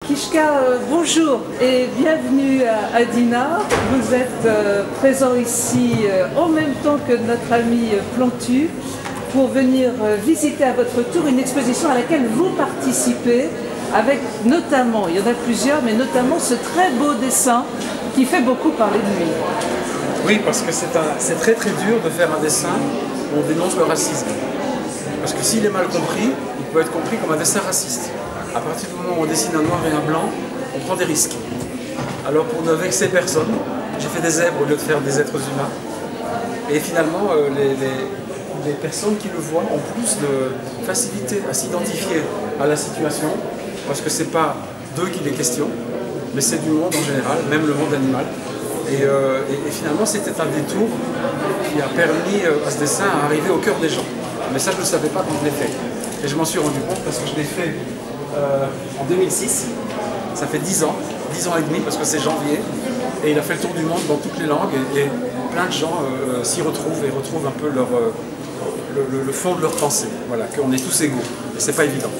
Kishka, bonjour et bienvenue à Dinard. Vous êtes présent ici en même temps que notre ami Plantu pour venir visiter à votre tour une exposition à laquelle vous participez avec notamment, il y en a plusieurs, mais notamment ce très beau dessin qui fait beaucoup parler de lui. Oui, parce que c'est très très dur de faire un dessin où on dénonce le racisme. Parce que s'il est mal compris, il peut être compris comme un dessin raciste. À partir du moment où on dessine un noir et un blanc, on prend des risques. Alors pour ne vexer personne, j'ai fait des zèbres au lieu de faire des êtres humains. Et finalement, les personnes qui le voient ont plus de facilité à s'identifier à la situation, parce que c'est pas d'eux qu'il est question, mais c'est du monde en général, même le monde animal. Et finalement, c'était un détour qui a permis à ce dessin d'arriver au cœur des gens. Mais ça, je ne le savais pas quand je l'ai fait. Et je m'en suis rendu compte parce que je l'ai fait en 2006. Ça fait 10 ans et demi, parce que c'est janvier. Et il a fait le tour du monde dans toutes les langues. Et plein de gens s'y retrouvent et retrouvent un peu le fond de leur pensée. Voilà, qu'on est tous égaux. Et c'est pas évident.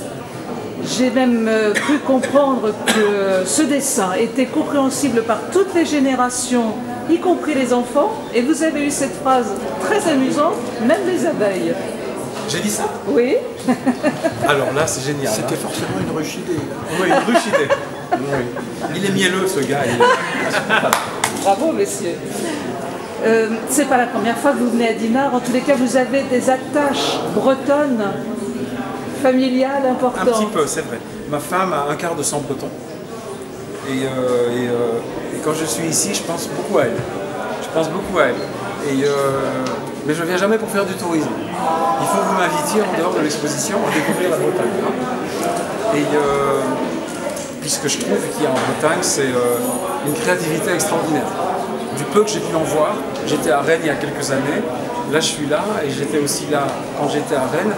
J'ai même pu comprendre que ce dessin était compréhensible par toutes les générations, y compris les enfants. Et vous avez eu cette phrase très amusante, même les abeilles. J'ai dit ça? Oui. Alors là, c'est génial. C'était forcément une ruche idée. Oui, une ruche idée. Oui. Il est mielleux, ce gars. Bravo, messieurs. C'est pas la première fois que vous venez à Dinard. En tous les cas, vous avez des attaches bretonnes, familiales importantes. Un petit peu, c'est vrai. Ma femme a un quart de sang breton. Et quand je suis ici, je pense beaucoup à elle. Mais je ne viens jamais pour faire du tourisme. Il faut que vous m'invitiez en dehors de l'exposition à découvrir la Bretagne. Et puisque je trouve qu'il y a en Bretagne, c'est une créativité extraordinaire. Du peu que j'ai pu en voir, j'étais à Rennes il y a quelques années, là je suis là, et j'étais aussi là quand j'étais à Rennes.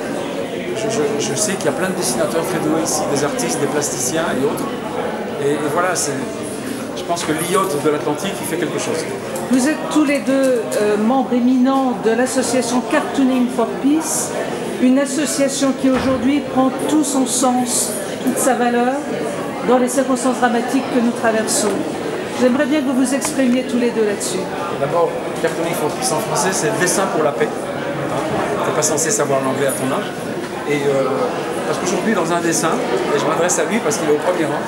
Je sais qu'il y a plein de dessinateurs très doués ici, des artistes, des plasticiens et autres. Et voilà, je pense que l'IOT de l'Atlantique, il fait quelque chose. Vous êtes tous les deux membres éminents de l'association Cartooning for Peace, une association qui aujourd'hui prend tout son sens, toute sa valeur dans les circonstances dramatiques que nous traversons. J'aimerais bien que vous vous exprimiez tous les deux là-dessus. D'abord, Cartooning for Peace en français, c'est le dessin pour la paix. Tu n'es pas censé savoir l'anglais à ton âge. Parce qu'aujourd'hui, dans un dessin, et je m'adresse à lui parce qu'il est au premier rang,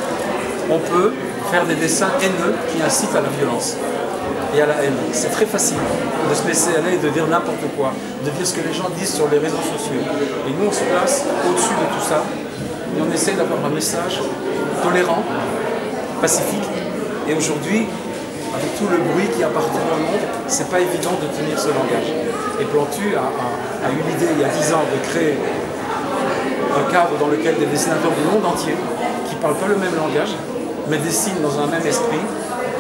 on peut faire des dessins haineux qui incitent à la violence et à la haine. C'est très facile de se laisser aller et de dire n'importe quoi, de dire ce que les gens disent sur les réseaux sociaux. Et nous, on se place au-dessus de tout ça et on essaie d'avoir un message tolérant, pacifique. Et aujourd'hui, avec tout le bruit qui appartient au monde, c'est pas évident de tenir ce langage. Et Plantu a eu l'idée il y a 10 ans de créer un cadre dans lequel des dessinateurs du monde entier, qui ne parlent pas le même langage, mais dessinent dans un même esprit,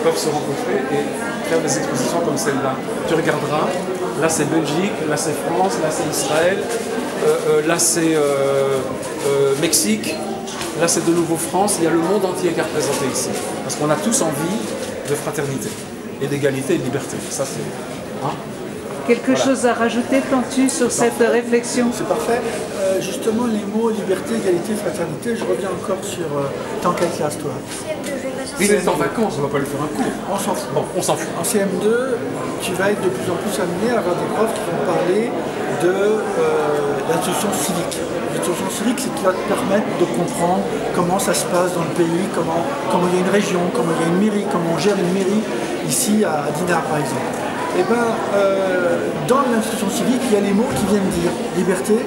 peuvent se rencontrer et faire des expositions comme celle-là. Tu regarderas, là c'est Belgique, là c'est France, là c'est Israël, là c'est Mexique, là c'est de nouveau France. Il y a le monde entier qui est représenté ici. Parce qu'on a tous envie de fraternité et d'égalité et de liberté. Ça c'est... Hein? Quelque chose à rajouter, Plantu, sur cette réflexion? C'est parfait. Justement, les mots liberté, égalité, fraternité, je reviens encore sur... T'es en quelle classe, toi? Oui, c'est en vacances, on ne va pas lui faire un cours. On s'en fout. Bon, on s'en fout. En CM2, tu vas être de plus en plus amené à avoir des profs qui vont parler de l'instruction civique. L'instruction civique, c'est qui va te permettre de comprendre comment ça se passe dans le pays, comment il y a une région, comment il y a une mairie, comment on gère une mairie, ici à Dinard par exemple. Et bien, dans l'instruction civique, il y a les mots qui viennent dire liberté,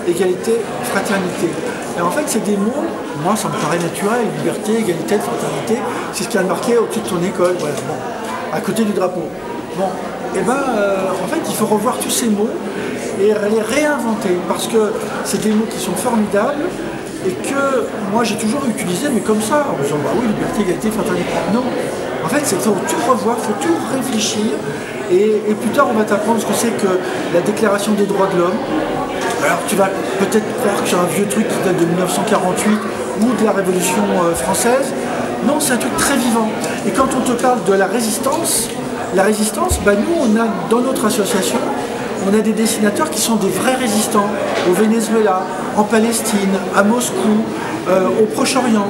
égalité, fraternité. Et en fait, c'est des mots, moi ça me paraît naturel, liberté, égalité, fraternité, c'est ce qu'il y a marqué au-dessus de ton école, voilà, bon, à côté du drapeau. Bon, et ben, en fait, il faut revoir tous ces mots et les réinventer, parce que c'est des mots qui sont formidables et que moi j'ai toujours utilisé, mais comme ça, en disant, bah oui, liberté, égalité, fraternité. Non, en fait, il faut tout revoir, il faut tout réfléchir, et plus tard, on va t'apprendre ce que c'est que la Déclaration des droits de l'homme. Alors tu vas peut-être croire que c'est un vieux truc qui date de 1948 ou de la Révolution française. Non, c'est un truc très vivant. Et quand on te parle de la résistance, bah nous, on a dans notre association, on a des dessinateurs qui sont des vrais résistants au Venezuela, en Palestine, à Moscou, au Proche-Orient.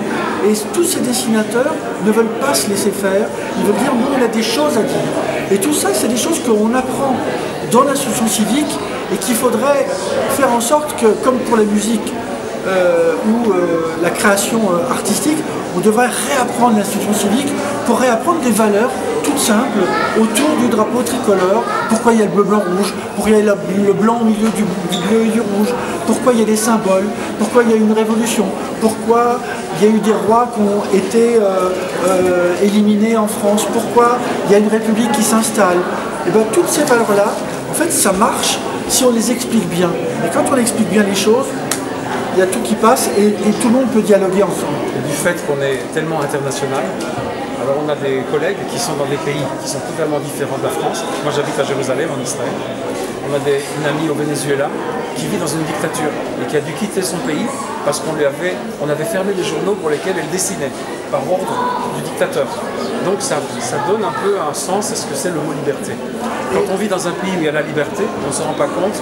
Et tous ces dessinateurs ne veulent pas se laisser faire, ils veulent dire non, il a des choses à dire. Et tout ça, c'est des choses qu'on apprend dans l'instruction civique et qu'il faudrait faire en sorte que, comme pour la musique ou la création artistique, on devrait réapprendre l'instruction civique pour réapprendre des valeurs toutes simples autour du drapeau tricolore. Pourquoi il y a le bleu, blanc, rouge, pourquoi il y a le blanc au milieu du bleu et du rouge, pourquoi il y a des symboles, pourquoi il y a une révolution, pourquoi il y a eu des rois qui ont été éliminés en France, pourquoi il y a une république qui s'installe. Et bien toutes ces valeurs-là, en fait, ça marche si on les explique bien. Et quand on explique bien les choses, il y a tout qui passe et tout le monde peut dialoguer ensemble. Et du fait qu'on est tellement international, alors on a des collègues qui sont dans des pays qui sont totalement différents de la France. Moi j'habite à Jérusalem, en Israël. On a une amie au Venezuela qui vit dans une dictature et qui a dû quitter son pays parce qu'on avait fermé les journaux pour lesquels elle dessinait, par ordre du dictateur. Donc ça donne un peu un sens à ce que c'est le mot liberté. Quand on vit dans un pays où il y a la liberté, on ne se rend pas compte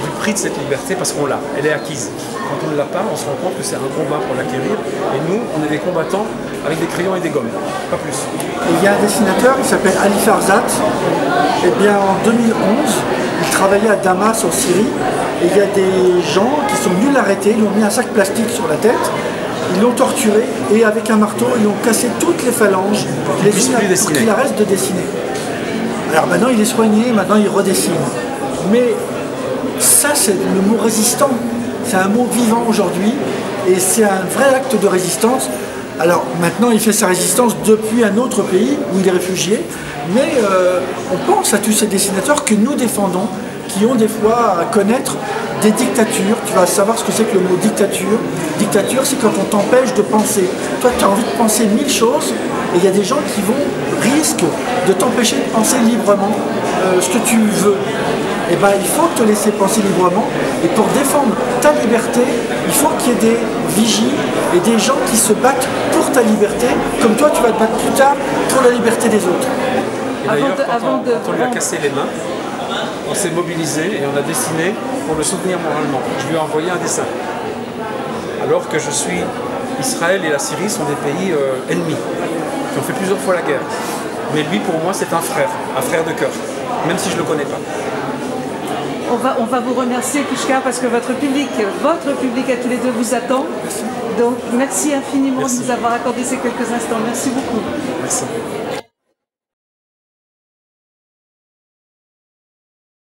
du prix de cette liberté parce qu'on l'a, elle est acquise. Quand on ne l'a pas, on se rend compte que c'est un combat pour l'acquérir. Et nous, on est des combattants avec des crayons et des gommes, pas plus. Et il y a un dessinateur qui s'appelle Ali Farzat. Et bien en 2011, il travaillait à Damas en Syrie. Et il y a des gens qui sont venus l'arrêter, ils lui ont mis un sac plastique sur la tête, ils l'ont torturé et avec un marteau, ils lui ont cassé toutes les phalanges pour qu'il arrête de dessiner. Alors maintenant il est soigné, maintenant il redessine. Mais ça c'est le mot résistant, c'est un mot vivant aujourd'hui et c'est un vrai acte de résistance. Alors maintenant il fait sa résistance depuis un autre pays où il est réfugié, mais on pense à tous ces dessinateurs que nous défendons, qui ont des fois à connaître des dictatures. Tu vas savoir ce que c'est que le mot dictature. Dictature, c'est quand on t'empêche de penser. Toi, tu as envie de penser 1000 choses, et il y a des gens qui risquent de t'empêcher de penser librement ce que tu veux. Et ben, il faut te laisser penser librement, et pour défendre ta liberté, il faut qu'il y ait des vigies et des gens qui se battent pour ta liberté, comme toi, tu vas te battre plus tard pour la liberté des autres. Et d'ailleurs, quand on lui a cassé les mains, on s'est mobilisé et on a dessiné pour le soutenir moralement. Je lui ai envoyé un dessin. Alors que Israël et la Syrie sont des pays ennemis, qui ont fait plusieurs fois la guerre. Mais lui, pour moi, c'est un frère de cœur, même si je ne le connais pas. On va vous remercier, Pushkar, parce que votre public à tous les deux vous attend. Merci. Donc, merci infiniment de nous avoir accordé ces quelques instants. Merci beaucoup. Merci.